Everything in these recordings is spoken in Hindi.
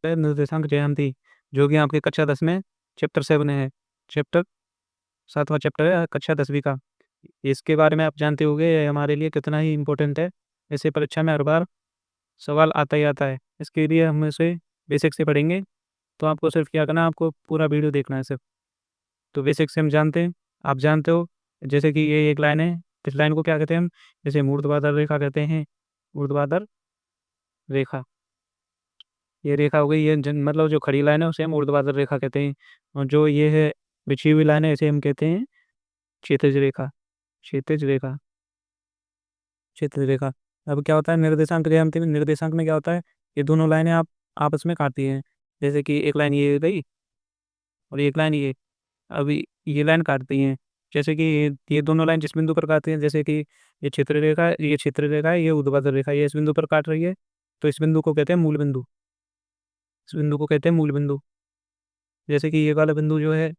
है निर्देशांक ज्यामिति, जो कि आपके कक्षा 10 में चैप्टर 7 में है। चैप्टर 7वां चैप्टर है कक्षा 10वीं का। इसके बारे में आप जानते होंगे ये हमारे लिए कितना ही इम्पोर्टेंट है। ऐसे परीक्षा में हर बार सवाल आता ही आता है। इसके लिए हम इसे बेसिक से पढ़ेंगे, तो आपको सिर्फ क्या करना है, आपको पूरा वीडियो देखना है सिर्फ। तो बेसिक से हम जानते हैं, आप जानते हो, जैसे कि ये एक लाइन है, इस लाइन को क्या कहते हैं हम? जैसे ऊर्ध्वाधर रेखा कहते हैं, ऊर्ध्वाधर रेखा। ये रेखा हो गई, ये मतलब जो खड़ी लाइन है उसे हम ऊर्ध्वाधर रेखा कहते हैं, और जो ये है बिछी हुई लाइन है इसे हम कहते हैं क्षैतिज रेखा। क्षैतिज रेखा, क्षैतिज रेखा। अब क्या होता है निर्देशांक ज्यामिति में, निर्देशांक में क्या होता है, ये दोनों लाइनें आप आपस में काटती हैं। जैसे कि एक लाइन ये गई और एक लाइन ये, अभी ये लाइन काटती हैं। जैसे कि ये दोनों लाइन जिस बिंदु पर काटती हैं, जैसे कि ये क्षेत्र रेखा, ये क्षेत्र रेखा है, ये ऊर्ध्वाधर रेखा, ये इस बिंदु पर काट रही है, तो इस बिंदु को कहते हैं मूल बिंदु। इस बिंदु को कहते हैं मूल बिंदु। जैसे कि ये वाला बिंदु जो है,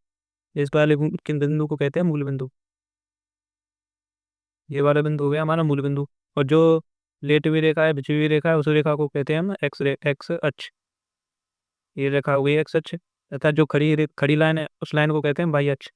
इस वाले किन बिंदु को कहते हैं मूल बिंदु। ये वाला बिंदु हो गया हमारा मूल बिंदु। और जो लेट हुई रेखा है, बिछी हुई रेखा है, उस रेखा को कहते हैं हम एक्स अक्ष। ये रेखा हो गई एक्स अक्ष, तथा जो खड़ी लाइन है उस लाइन को कहते हैं वाई अक्ष।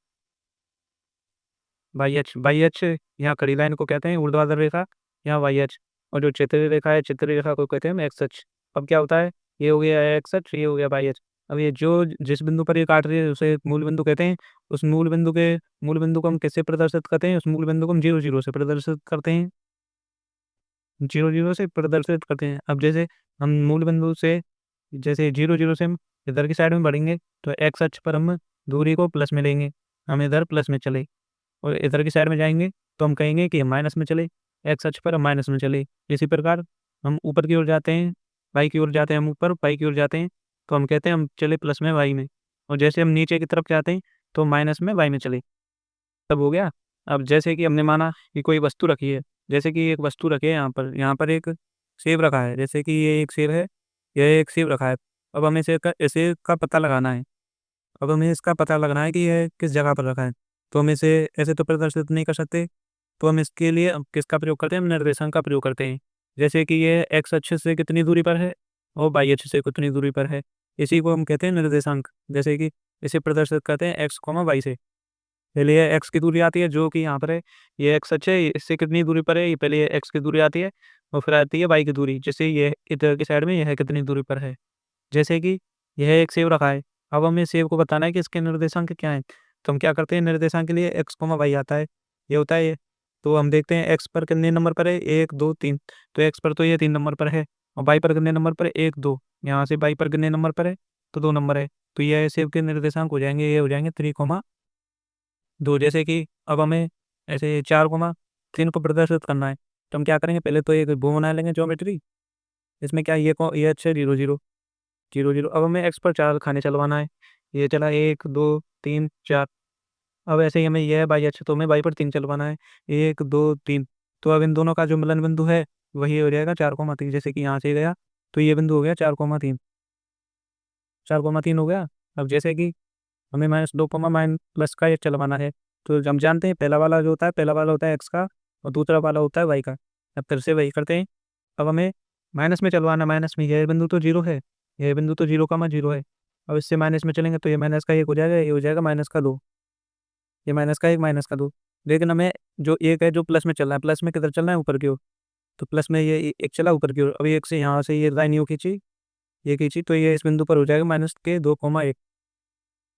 वाई अक्ष, यहाँ खड़ी लाइन को कहते हैं ऊर्ध्वाधर रेखा, यहाँ वाई अक्ष। और जो चित्री रेखा है, चित्री रेखा को कहते हैं हम एक्स अक्ष। अब क्या होता है, ये हो गया एक्स अक्ष, ये हो गया वाई अक्ष। अब ये जो जिस बिंदु पर ये काट रही है उसे मूल बिंदु कहते हैं। उस मूल बिंदु को हम किससे प्रदर्शित करते हैं? उस मूल बिंदु को हम 0 0 से प्रदर्शित करते हैं। 0 0 से प्रदर्शित करते हैं। अब जैसे हम मूल बिंदु से, जैसे 0 0 से हम इधर की साइड में बढ़ेंगे, तो एक्स अक्ष पर हम दूरी को प्लस में लेंगे, हम इधर प्लस में चले। और इधर की साइड में जाएंगे तो हम कहेंगे कि हम माइनस में चले, एक्स अक्ष पर हम माइनस में चले। इसी प्रकार हम ऊपर की ओर जाते हैं, वाई की ओर जाते हैं, हम ऊपर वाई की ओर जाते हैं, तो हम कहते हैं हम चले प्लस में वाई में। और जैसे हम नीचे की तरफ जाते हैं तो माइनस में वाई में चले। तब हो गया। अब जैसे कि हमने माना कि कोई वस्तु रखी है, जैसे कि एक वस्तु रखी है, यहाँ पर एक सेब रखा है, जैसे कि ये एक सेब है, यह एक सेब रखा है। अब हमें इसे का पता लगाना है। अब हमें इसका पता लगाना है कि यह किस जगह पर रखा है। तो हम इसे ऐसे तो प्रदर्शित नहीं कर सकते, तो हम इसके लिए हम किसका प्रयोग करते हैं? हम निर्देशांक का प्रयोग करते हैं। जैसे कि ये एक्स अक्ष से कितनी दूरी पर है और वाई अक्ष से कितनी दूरी पर है, इसी को हम कहते हैं निर्देशांक। जैसे कि इसे प्रदर्शित करते हैं एक्स कॉमा वाई से। पहले ये एक्स की दूरी आती है जो कि यहाँ पर है, ये एक्स अक्ष है, इससे कितनी दूरी पर है, ये पहले ये एक्स की दूरी आती है, और फिर आती है वाई की दूरी, जैसे ये इधर की साइड में यह कितनी दूरी पर है। जैसे कि यह एक सेब रखा है, अब हमें सेब को बताना है कि इसके निर्देशांक क्या हैं। तो हम क्या करते हैं, निर्देशांक के लिए एक्स कॉमा वाई आता है, ये होता है ये। तो हम देखते हैं एक्स पर कितने नंबर पर है, 1 2 3। तो एक्स पर तो ये 3 नंबर पर है, और वाई पर कितने नंबर पर है, 1 2। यहाँ से वाई पर कितने नंबर पर है, तो 2 नंबर है। तो ये सेब के निर्देशांक हो जाएंगे, ये हो जाएंगे 3 2। जैसे कि अब हमें ऐसे 4 3 को प्रदर्शित करना है, तो हम क्या करेंगे, पहले तो एक वो बना लेंगे ज्योमेट्री। इसमें क्या है, ये अच्छा 0 0 0 0। अब हमें एक्स पर 4 खाने चलवाना है, ये चला 1 2 3 4। अब ऐसे ही हमें यह बाई अच्छा, तो हमें बाई पर 3 चलवाना है, 1 2 3। तो अब इन दोनों का जो मिलन बिंदु है वही हो जाएगा 4 3। जैसे कि यहाँ से गया तो ये बिंदु हो गया 4 3, 4 3 हो गया। अब जैसे कि हमें -2 माइन प्लस का ये चलवाना है, तो हम जानते हैं पहला वाला जो होता है, पहला वाला होता है एक्स का, और दूसरा वाला होता है वाई का। अब फिर से वही करते हैं। अब हमें माइनस में चलवाना, माइनस में यह बिंदु तो 0 है, यह बिंदु तो 0 0 है। अब इससे माइनस में चलेंगे तो ये माइनस का 1 हो जाएगा, ये हो जाएगा -2। ये -1 -2। लेकिन हमें जो एक है जो प्लस में चल रहा है, प्लस में किधर चलना है, ऊपर की ओर। तो प्लस में ये एक चला ऊपर की ओर। अब एक से यहाँ से ये लाइन यूँ खींची, ये खींची, तो ये इस बिंदु पर हो जाएगा -2 1।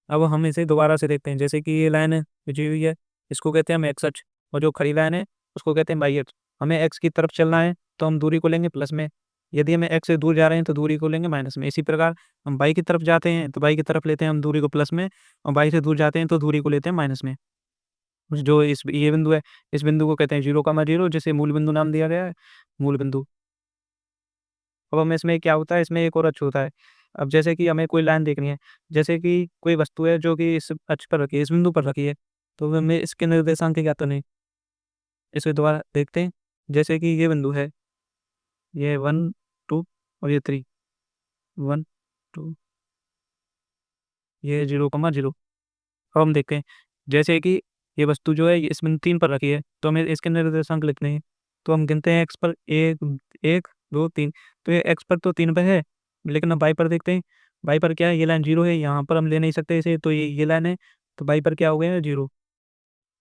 अब हम इसे दोबारा से देखते हैं। जैसे कि ये लाइन खींची हुई है, इसको कहते हैं हम एक्स अक्ष, और जो खड़ी लाइन है उसको कहते हैं वाई अक्ष। हमें एक्स की तरफ चलना है तो हम दूरी को लेंगे प्लस में, यदि हमें एक्स से दूर जा रहे हैं तो दूरी को लेंगे माइनस में। इसी प्रकार हम वाई की तरफ जाते हैं तो वाई की तरफ लेते हैं हम दूरी को प्लस में, और वाई से दूर जाते हैं तो दूरी को लेते हैं माइनस में। जो इस ये बिंदु है, इस बिंदु को कहते हैं 0 0, जिसे मूल बिंदु नाम दिया गया है, मूल बिंदु। अब हमें इसमें क्या होता है, इसमें एक और अक्ष होता है। अब जैसे कि हमें कोई लाइन देखनी है, जैसे कि कोई वस्तु है जो कि इस अक्ष पर रखी है, इस बिंदु पर रखी है, तो हमें इसके निर्देशांक क्या करने हैं, इसे दोबारा देखते हैं। जैसे कि ये बिंदु है, ये 1 2 और ये 3, 1 2, ये 0 0। अब हम देखते हैं, जैसे कि ये वस्तु जो है ये इस बिंदु 3 पर रखी है, तो हमें इसके निर्देशांक लिखने हैं। तो हम गिनते हैं एक्स पर 1 1 2 3। तो ये एक्स पर तो 3 पे है, लेकिन अब वाई पर देखते हैं। बाई पर क्या है, ये लाइन 0 है, यहाँ पर हम ले नहीं सकते इसे, तो ये लाइन है, तो बाई पर क्या हो गया 0।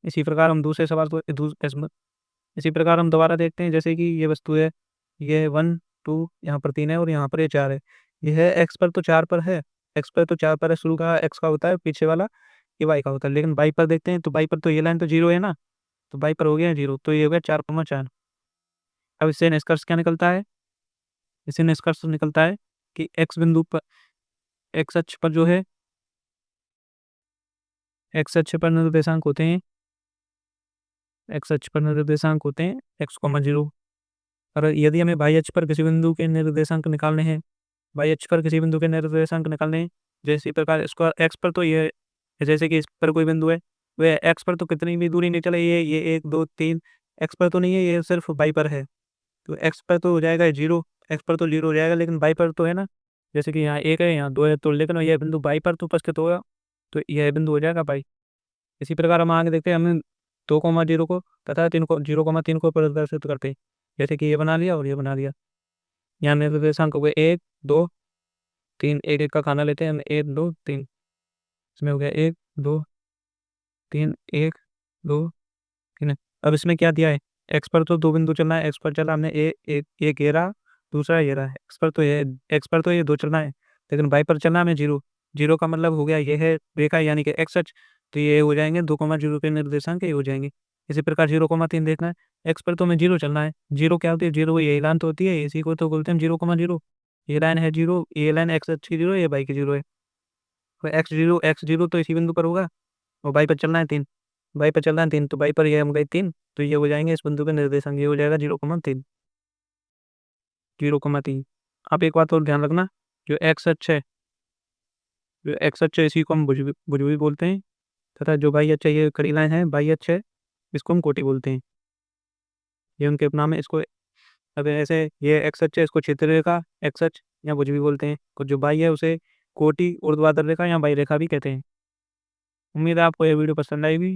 इसी प्रकार हम दूसरे सवाल को इसी प्रकार हम दोबारा देखते हैं, जैसे कि ये वस्तु है, ये 1 2 यहाँ पर 3 है और यहाँ पर ये 4 है। ये है एक्स पर, तो 4 पर है, एक्स पर तो 4 पर है, शुरू का एक्स का होता है, पीछे वाला ये वाई का होता है। लेकिन बाई पर देखते हैं, तो बाई पर तो ये लाइन तो 0 है ना, तो बाई पर हो गया 0, तो ये हो गया 4,4। अब इससे निष्कर्ष क्या निकलता है? इससे निष्कर्ष निकलता है कि एक्स बिंदु पर, एक्स अक्ष पर जो है, एक्स अक्ष पर निर्देशांक होते हैं, एक्स अक्ष पर निर्देशांक होते हैं एक्स कॉमा 0। और यदि हमें वाई अक्ष पर किसी बिंदु के निर्देशांक निकालने हैं, वाई अक्ष पर किसी बिंदु के निर्देशांक निकालने हैं, जैसे प्रकार इसको एक्स पर तो ये, जैसे कि इस पर कोई बिंदु है, वह एक्स पर तो कितनी भी दूरी नहीं चले, ये 1 2 3 एक्स पर तो नहीं है, ये सिर्फ वाई पर है, तो एक्स पर तो हो जाएगा 0, एक्स पर तो 0 हो जाएगा, लेकिन वाई पर तो है ना, जैसे कि यहाँ 1 है, यहाँ 2 है, तो लेकिन यह बिंदु वाई पर तो उपस्थित होगा, तो यह बिंदु हो जाएगा वाई। इसी प्रकार हम आगे देखते हैं, हमें 2,0 को तथा 0,3 को प्रदर्शित करते हैं, जैसे कि ये बना लिया और ये बना लिया। यहाँ निर्देशांक हो गए 1 2 3, एक एक का खाना लेते हैं हम, 1 2 3, इसमें हो गया 1 2 3 1 2 3। अब इसमें क्या दिया है, एक्स पर तो 2 बिंदु चलना है, एक्स पर चला हमने एक ये रहा, दूसरा ये रहा, एक्स पर तो ये 2 चलना है, लेकिन वाई पर चलना है हमें 0। 0 का मतलब हो गया ये है रेखा, यानी कि एक्स अक्ष, तो ये हो जाएंगे 2,0 के निर्देशांक ये हो जाएंगे। इसी प्रकार 0,3 देखना है, एक्स पर तो हमें 0 चलना है, 0 क्या होती है, 0 यही लाइन तो होती है, इसी को तो बोलते हैं 0,0। ये लाइन है 0, ये लाइन एक्स अक्ष की 0, ये वाई की 0 है, तो एक्स 0 तो इसी बिंदु पर होगा, और वाई पर चलना है 3, वाई पर चलना है 3, तो वाई पर ये हम गए 3, तो ये हो जाएंगे इस बिंदु के निर्देशांक, ये हो जाएगा 0,3, 0,3। आप एक बात और ध्यान रखना, जो एक्स अक्ष है, जो एक्स अक्ष है इसी को हम भुज भी बोलते हैं, तथा जो वाई अक्ष है, ये खड़ी लाइन है वाई अक्ष है, इसको हम कोटि बोलते हैं, ये उनके नाम है। इसको अब ऐसे ये एक्स अक्ष है, इसको क्षेत्र रेखा एक्स अक्ष या भुज भी बोलते हैं, और जो वाई है उसे कोटि ऊर्ध्वाधर रेखा या वाई रेखा भी कहते हैं। उम्मीद है आपको ये वीडियो पसंद आएगी।